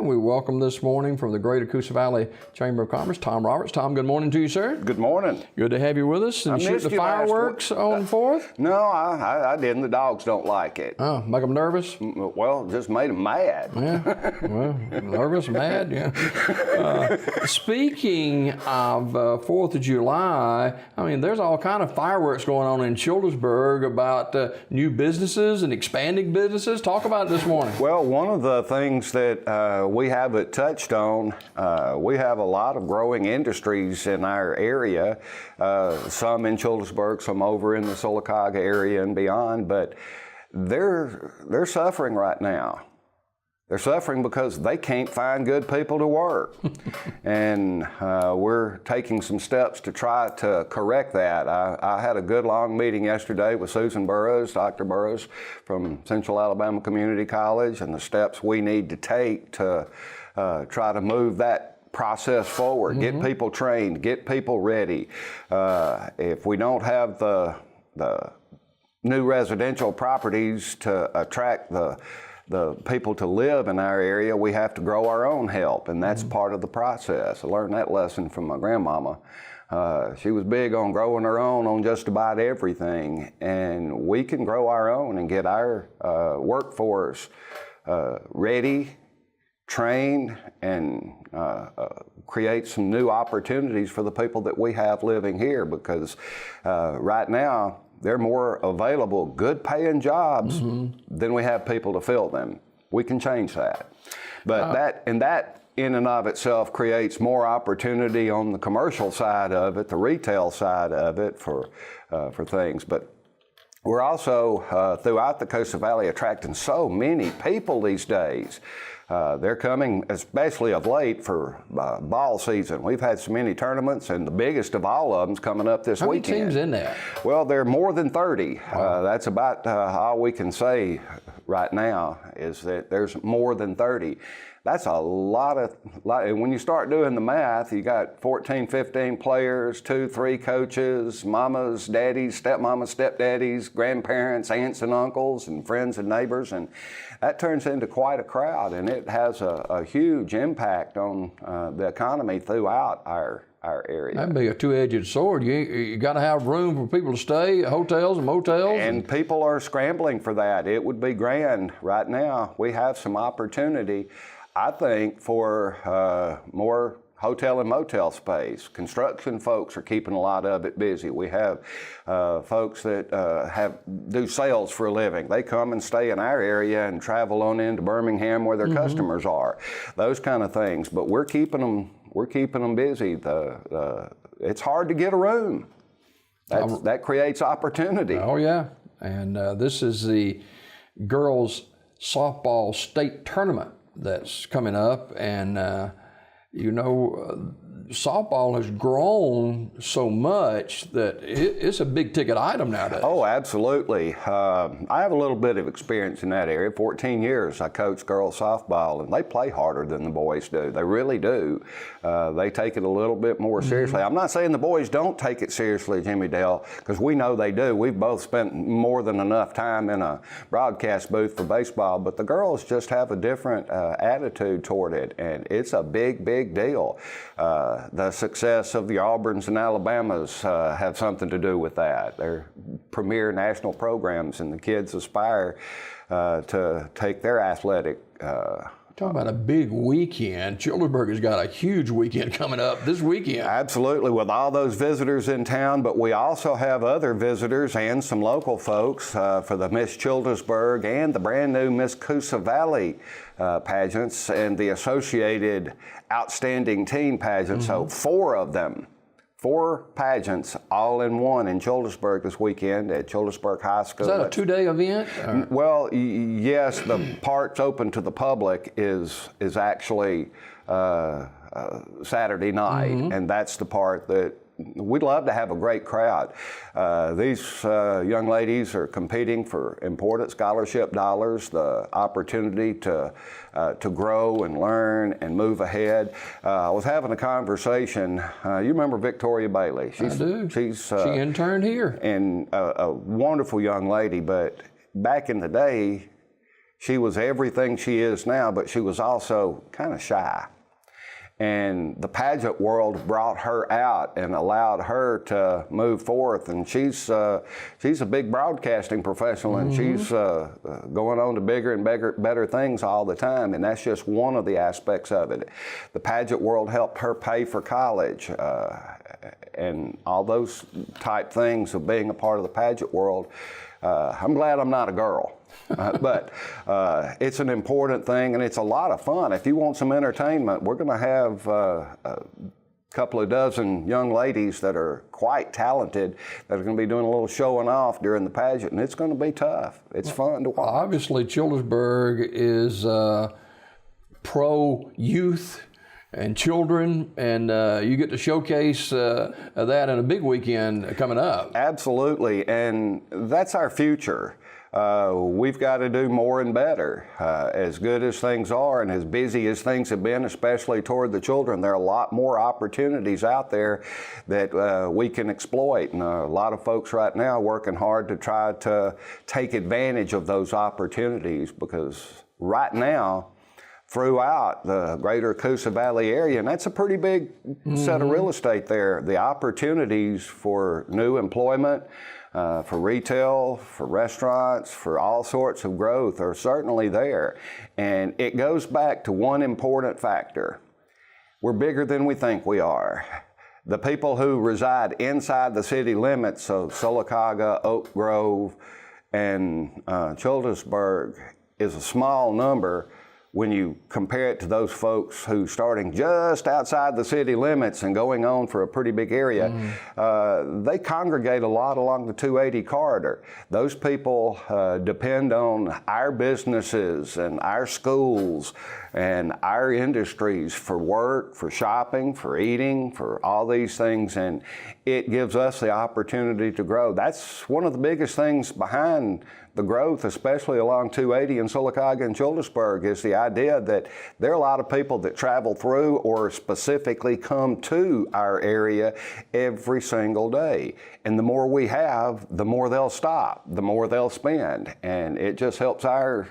And we welcome this morning from the Greater Coosa Valley Chamber of Commerce, Tom Roberts. Tom, good morning to you, sir. Good morning. Good to have you with us. And shoot the fireworks on 4th? No, I didn't. The dogs don't like it. Oh, make them nervous? Well, just made them mad. Yeah, well, nervous, mad, yeah. Speaking of 4th of July, I mean, there's all kind of fireworks going on in Childersburg about new businesses and expanding businesses. Talk about it this morning. Well, one of the things that we haven't touched on, we have a lot of growing industries in our area, some in Childersburg, some over in the Sylacauga area and beyond, but they're suffering right now. They're suffering because they can't find good people to work. And we're taking some steps to try to correct that. I had a good long meeting yesterday with Susan Burrows, Dr. Burrows from Central Alabama Community College, and the steps we need to take to try to move that process forward, get people trained, get people ready. If we don't have the new residential properties to attract the people to live in our area, we have to grow our own help, and that's part of the process. I learned that lesson from my grandmama. She was big on growing her own on just about everything, and we can grow our own and get our workforce ready, trained, and create some new opportunities for the people that we have living here, because right now, they're more available, good paying jobs than we have people to fill them. We can change that. But that in and of itself creates more opportunity on the commercial side of it, the retail side of it for things. But we're also, throughout the Coosa Valley, attracting so many people these days. They're coming, especially of late, for ball season. We've had so many tournaments, and the biggest of all of them's coming up this weekend. How many teams in there? Well, there are more than 30. That's about all we can say right now, is that there's more than 30. That's a lot, and when you start doing the math, you got 14, 15 players, 2, 3 coaches, mamas, daddies, stepmamas, stepdaddies, grandparents, aunts and uncles, and friends and neighbors, and that turns into quite a crowd, and it has a huge impact on the economy throughout our area. That'd be a two-edged sword. You got to have room for people to stay, hotels and motels. And people are scrambling for that. It would be grand. Right now, we have some opportunity, I think, for more hotel and motel space. Construction folks are keeping a lot of it busy. We have folks that do sales for a living. They come and stay in our area and travel on into Birmingham where their customers are. Those kind of things. But we're keeping them busy. It's hard to get a room. That creates opportunity. Oh yeah, and this is the girls softball state tournament that's coming up, and softball has grown so much that it's a big ticket item nowadays. Oh, absolutely. I have a little bit of experience in that area. 14 years I coach girls softball, and they play harder than the boys do. They really do. They take it a little bit more seriously. I'm not saying the boys don't take it seriously, Jimmy Dale, because we know they do. We've both spent more than enough time in a broadcast booth for baseball, but the girls just have a different attitude toward it, and it's a big, big deal. The success of the Auburns and Alabamas have something to do with that. They're premier national programs, and the kids aspire to take their athletic. Talking about a big weekend. Childersburg has got a huge weekend coming up this weekend. Absolutely, with all those visitors in town, but we also have other visitors and some local folks for the Miss Childersburg and the brand new Miss Coosa Valley pageants and the associated outstanding teen pageants. So 4 of them. 4 pageants all in one in Childersburg this weekend at Childersburg High School. Is that a 2-day event? Well, yes, the parts open to the public is actually Saturday night, and that's the part that we'd love to have a great crowd. These young ladies are competing for important scholarship dollars, the opportunity to grow and learn and move ahead. I was having a conversation. You remember Victoria Bailey? I do. She interned here. And a wonderful young lady, but back in the day, She was everything she is now, but she was also kind of shy. And the pageant world brought her out and allowed her to move forth. And she's a big broadcasting professional, and she's going on to bigger and better things all the time. And that's just one of the aspects of it. The pageant world helped her pay for college, and all those type things of being a part of the pageant world. I'm glad I'm not a girl. But it's an important thing, and it's a lot of fun. If you want some entertainment, we're going to have a couple of dozen young ladies that are quite talented that are going to be doing a little showing off during the pageant, and it's going to be tough. It's fun to watch. Obviously, Childersburg is pro-youth and children, and you get to showcase that in a big weekend coming up. Absolutely, and that's our future. We've got to do more and better. As good as things are and as busy as things have been, especially toward the children, there are a lot more opportunities out there that we can exploit. And a lot of folks right now are working hard to try to take advantage of those opportunities, because right now, throughout the greater Coosa Valley area, and that's a pretty big set of real estate there, the opportunities for new employment, for retail, for restaurants, for all sorts of growth are certainly there. And it goes back to one important factor. We're bigger than we think we are. The people who reside inside the city limits of Sylacauga, Oak Grove, and Childersburg is a small number when you compare it to those folks who starting just outside the city limits and going on for a pretty big area. They congregate a lot along the 280 corridor. Those people depend on our businesses and our schools and our industries for work, for shopping, for eating, for all these things, and it gives us the opportunity to grow. That's one of the biggest things behind the growth, especially along 280 in Sylacauga and Childersburg, is the idea that there are a lot of people that travel through or specifically come to our area every single day. And the more we have, the more they'll stop, the more they'll spend. And it just helps our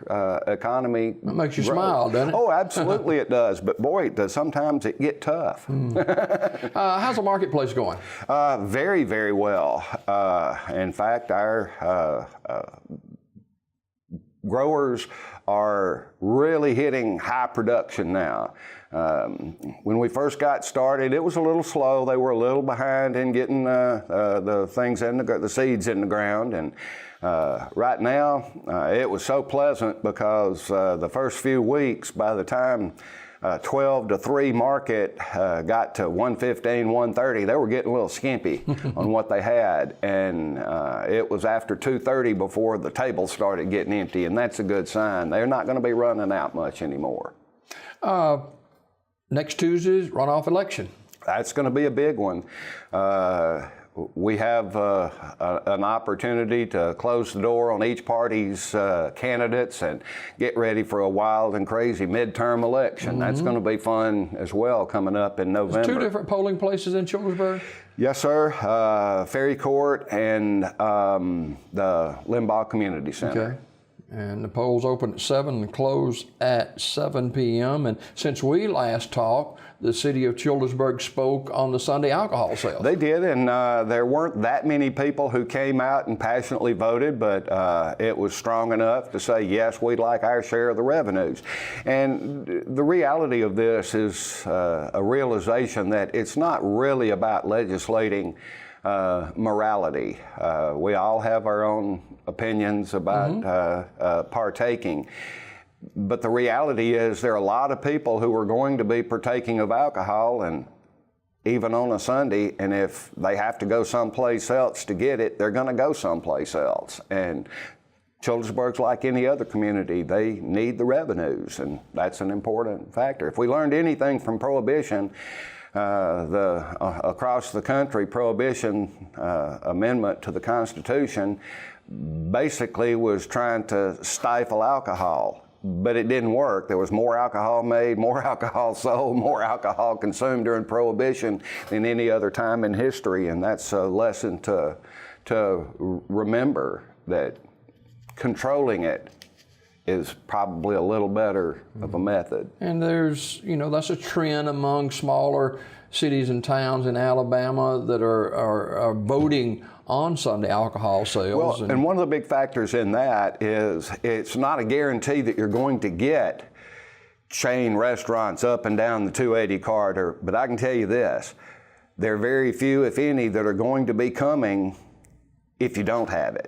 economy It makes you grow. smile, doesn't it? Oh, absolutely it does. But boy, it does sometimes it get tough. How's the marketplace going? Very, very well. In fact, our growers are really hitting high production now. When we first got started, it was a little slow. They were a little behind in getting the things in the seeds in the ground. And right now, it was so pleasant because the first few weeks, by the time 12 to 3 market got to 115, 130, they were getting a little skimpy on what they had. And it was after 2:30 before the tables started getting empty, and that's a good sign. They're not going to be running out much anymore. Next Tuesday's runoff election. That's going to be a big one. We have an opportunity to close the door on each party's candidates and get ready for a wild and crazy midterm election. That's going to be fun as well coming up in November. There's 2 different polling places in Childersburg? Yes, sir. Ferry Court and the Limbaugh Community Center. Okay. And the polls open at 7 and close at 7 p.m. And since we last talked, the city of Childersburg spoke on the Sunday alcohol sales. They did, and there weren't that many people who came out and passionately voted, but it was strong enough to say, yes, we'd like our share of the revenues. And the reality of this is a realization that it's not really about legislating morality. We all have our own opinions about partaking. But the reality is there are a lot of people who are going to be partaking of alcohol, and even on a Sunday, and if they have to go someplace else to get it, they're going to go someplace else. And Childersburg's like any other community. They need the revenues, and that's an important factor. If we learned anything from Prohibition, across the country, Prohibition amendment to the Constitution basically was trying to stifle alcohol. But it didn't work. There was more alcohol made, more alcohol sold, more alcohol consumed during Prohibition than any other time in history. And that's a lesson to remember, that controlling it is probably a little better of a method. And there's, that's a trend among smaller cities and towns in Alabama that are voting on Sunday alcohol sales. Well, and one of the big factors in that is it's not a guarantee that you're going to get chain restaurants up and down the 280 corridor, but I can tell you this, there are very few, if any, that are going to be coming if you don't have it.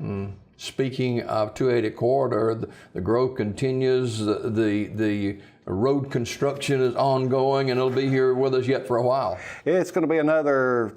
Speaking of 280 corridor, the growth continues, the road construction is ongoing, and it'll be here with us yet for a while. It's going to be another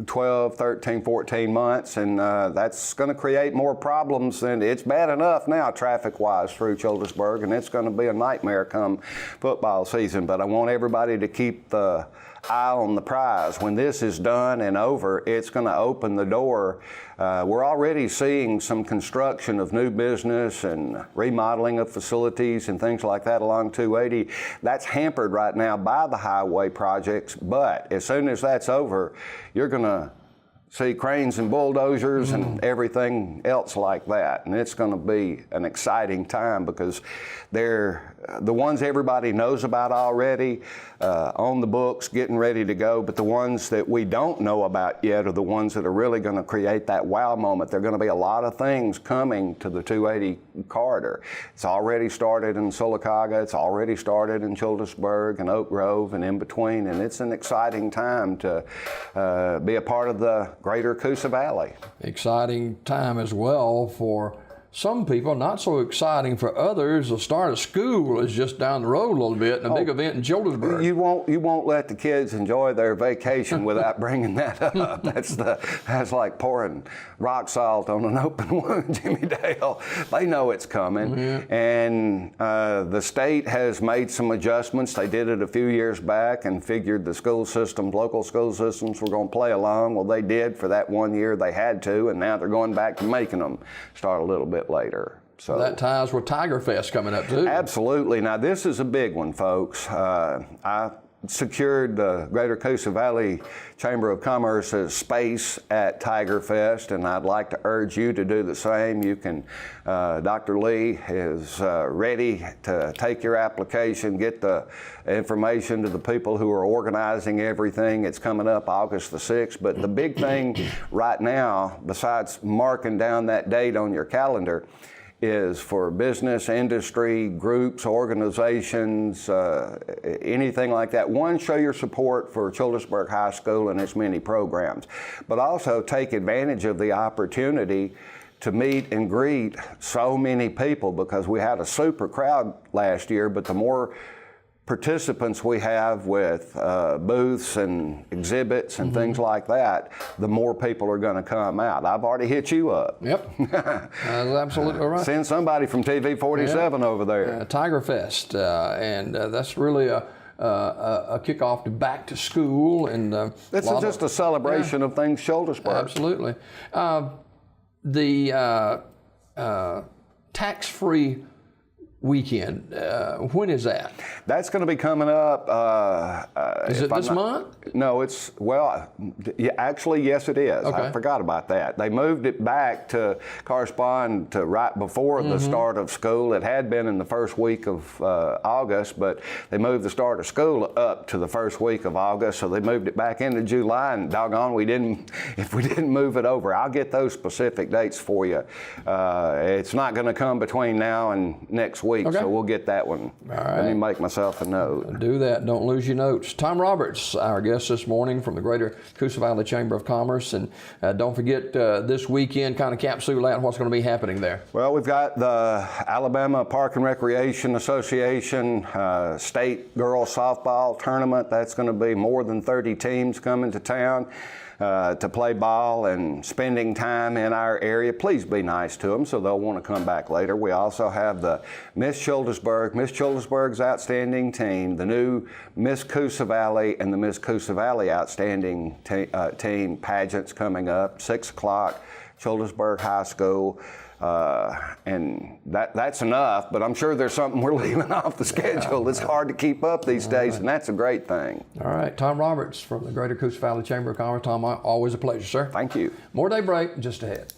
12, 13, 14 months, and that's going to create more problems. And it's bad enough now traffic-wise through Childersburg, and it's going to be a nightmare come football season. But I want everybody to keep the eye on the prize. When this is done and over, it's going to open the door. We're already seeing some construction of new business and remodeling of facilities and things like that along 280. That's hampered right now by the highway projects, but as soon as that's over, you're going to see cranes and bulldozers and everything else like that. And it's going to be an exciting time because they're the ones everybody knows about already, on the books, getting ready to go. But the ones that we don't know about yet are the ones that are really going to create that wow moment. There are going to be a lot of things coming to the 280 corridor. It's already started in Sylacauga. It's already started in Childersburg and Oak Grove and in between. And it's an exciting time to be a part of the greater Coosa Valley. Exciting time as well for some people, not so exciting for others. The start of school is just down the road a little bit, and a big event in Childersburg. You won't let the kids enjoy their vacation without bringing that up. That's like pouring rock salt on an open wound, Jimmy Dale. They know it's coming, and the state has made some adjustments. They did it a few years back and figured the school systems, local school systems, were going to play along. Well, they did for that 1 year. They had to, and now they're going back to making them start a little bit later. So that ties with Tiger Fest coming up too. Absolutely. Now this is a big one, folks. I secured the Greater Coosa Valley Chamber of Commerce's space at Tiger Fest, and I'd like to urge you to do the same. You can, Dr. Lee is ready to take your application, get the information to the people who are organizing everything. It's coming up August the 6th, but the big thing right now, besides marking down that date on your calendar, is for business, industry, groups, organizations, anything like that. One, show your support for Childersburg High School and its many programs, but also take advantage of the opportunity to meet and greet so many people, because we had a super crowd last year, but the more participants we have with booths and exhibits and things like that, the more people are going to come out. I've already hit you up. Yep, that's absolutely right. Send somebody from TV 47 over there. Tiger Fest, and that's really a kickoff to back to school, and it's just a celebration of things Childersburg. Absolutely. The tax-free weekend, when is that? That's going to be coming up. Is it this month? No, it's, well, actually, yes, it is. Okay. I forgot about that. They moved it back to correspond to right before the start of school. It had been in the first week of August, but they moved the start of school up to the first week of August, so they moved it back into July, and doggone, if we didn't move it over. I'll get those specific dates for you. It's not going to come between now and next week. Okay. So we'll get that one. All right. Let me make myself a note. Do that. Don't lose your notes. Tom Roberts, our guest this morning from the Greater Coosa Valley Chamber of Commerce. And don't forget this weekend, kind of capsule out what's going to be happening there. Well, we've got the Alabama Park and Recreation Association State Girls Softball Tournament. That's going to be more than 30 teams coming to town to play ball and spending time in our area. Please be nice to them so they'll want to come back later. We also have the Miss Childersburg's Outstanding Team, the new Miss Coosa Valley, and the Miss Coosa Valley Outstanding Team pageants coming up, 6 o'clock, Childersburg High School. And that's enough, but I'm sure there's something we're leaving off the schedule. It's hard to keep up these days, and that's a great thing. All right, Tom Roberts from the Greater Coosa Valley Chamber of Commerce. Tom, always a pleasure, sir. Thank you. More Daybreak just ahead.